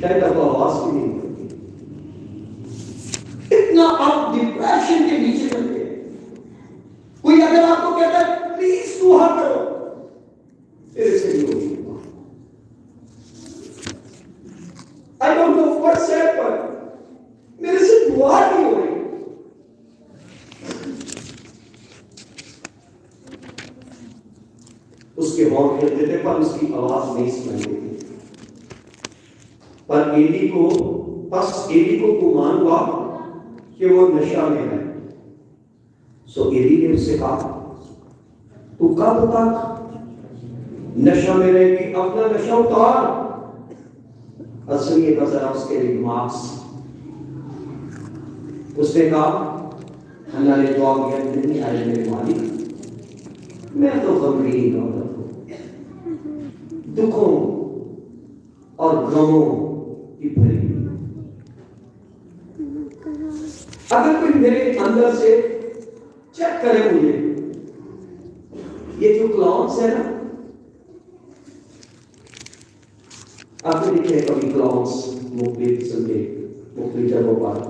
شاید آپ آواز بھی نہیں کرتی، اتنا آپ ڈپریشن کے نیچے چل گئے. کوئی اگر آپ کو کہتا ہے پلیز دعا کرو، میرے سے نہیں ہوگی. I don't know what's happened. میرے سے دعا نہیں ہو رہی. اس کے ہونٹ کھلتے تھے پر اس کی آواز نہیں سنائی دیتی. پر ایلی کو گمان ہوا کہ وہ نشہ میں ہے. سو ایلی نے اس سے کہا تو کب تک نشہ میں رہے گی؟ اپنا نشہ اتار. سنیے گا ذرا اس کے ریمارکس. اس نے کہا، اللہ نے جواب دیا، نہیں آئے میرے مالک، میں تو غمگین عورت ہوں، دکھوں اور غموں کی بھری. اگر کوئی میرے اندر سے چیک کرے مجھے، یہ جو کلاؤنس ہے نا، آپ نے دیکھے کبھی کلاؤنس مختلف قسم کے مختلف جگہوں پر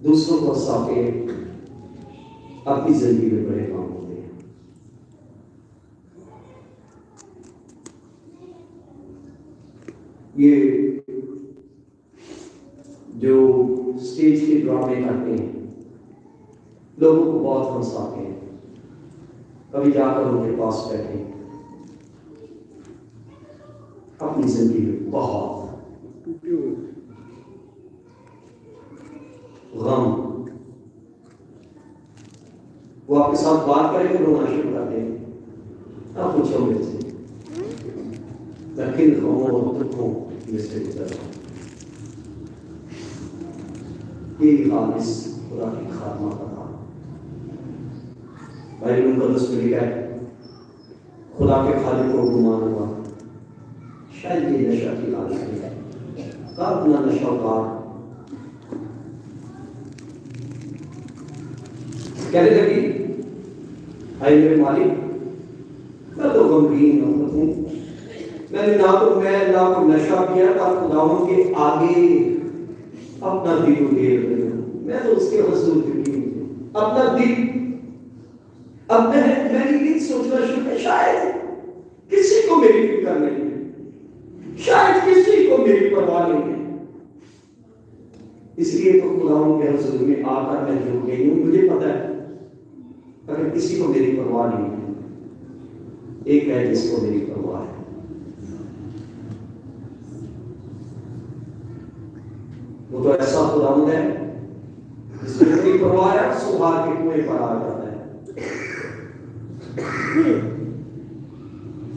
دوسروں کو ہنسا کے اپنی زندگی میں بڑے کام ہوتے ہیں. یہ جو اسٹیج کے ڈرامے کرتے ہیں لوگوں کو بہت ہنساتے ہیں. کبھی جا کر ان کے پاس بیٹھے اپنی زندگی میں بہت غم، وہ آپ کے ساتھ بات کریں گے رونا شروع کر دیں گے. آپ پوچھو میرے سے، لیکن غموں اور دکھوں میں سے گزر رہا ہوں. یہی خالص خدا کی خاتمہ کا تھا. بائبل مقدس میں لکھا ہے خدا کے خالق کو گمان ہوا شاید یہ نشہ کی عادت ہے، کا اپنا نشہ اتار. کہنے لگی، اے میرے مالک، میں تو غمگین عورت ہوں، میں نے نہ تو نشہ کیا تھا خداوند کے آگے اپنا دل اٹھے رہی ہوں. میں تو اس کے حضور کی ہوں اپنا دل. اب میں نے یہ سوچنا شروع کیا، شاید کسی کو میری فکر نہیں ہے، شاید کسی کو میری پرواہ نہیں ہے. اس لیے تو خداوند کے حضور میں آ کر میں جھک گئی ہوں. مجھے پتا ہے اگر کسی کو میری پرواہ نہیں ہے، ایک ہے جس کو میری پرواہ ہے. وہ تو ایسا خداوند ہے جس کو میری پرواہ ہے، سہار کے کنویں پر آ جاتا ہے.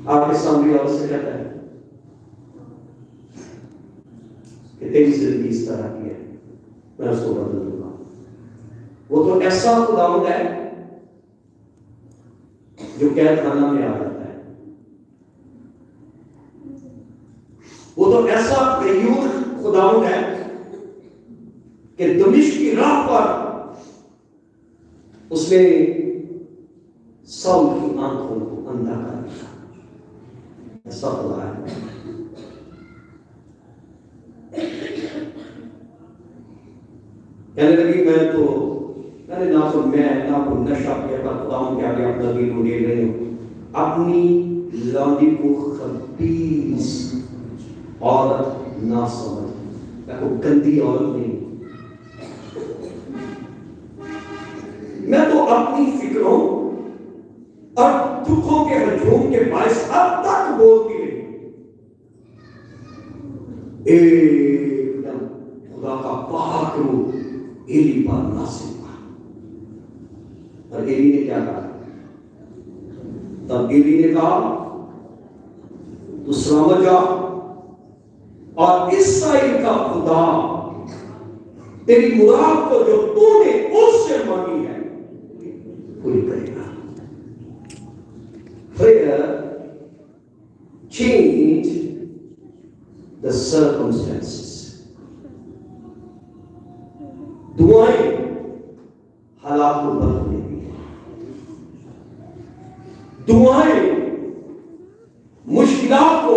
آپ کے سامنے اور سے کہتا ہے کہ تیری زندگی اس طرح کی ہے، میں اس کو بدل دوں گا. وہ تو ایسا خداوند ہے جو قید خانہ میں آ جاتا ہے. وہ تو ایسا غیور خداوند ہے کہ دمشق کی راہ پر اس نے ساؤل کی آنکھوں کو اندھا کر دیا. ایسا خدا ہے. کہنے لگی میں نہ نشہ کیا پر خداوند کے آگے اپنا دل اڑیل رہی ہوں. اپنی لانڈی کو خبیث عورت نہ سمجھ، میں کو گندی عورت نہیں. میں تو اپنی فکروں اور دکھوں کے ہجوم کے باعث اب تک بولتی رہی. ایک دم خدا کا پاک روح ایلی پر نازل ہوا. اور ایلی نے کیا کہا؟ تب ایلی نے کہا تو سلامت جا اور اسرائیل کا خدا تیری مراد کو جو تو نے اس سے مانگی ہے پوری کرے گا. Prayer changed the circumstances. دعائیں حالات کو بدل دیتی ہیں. دعائیں مشکلات کو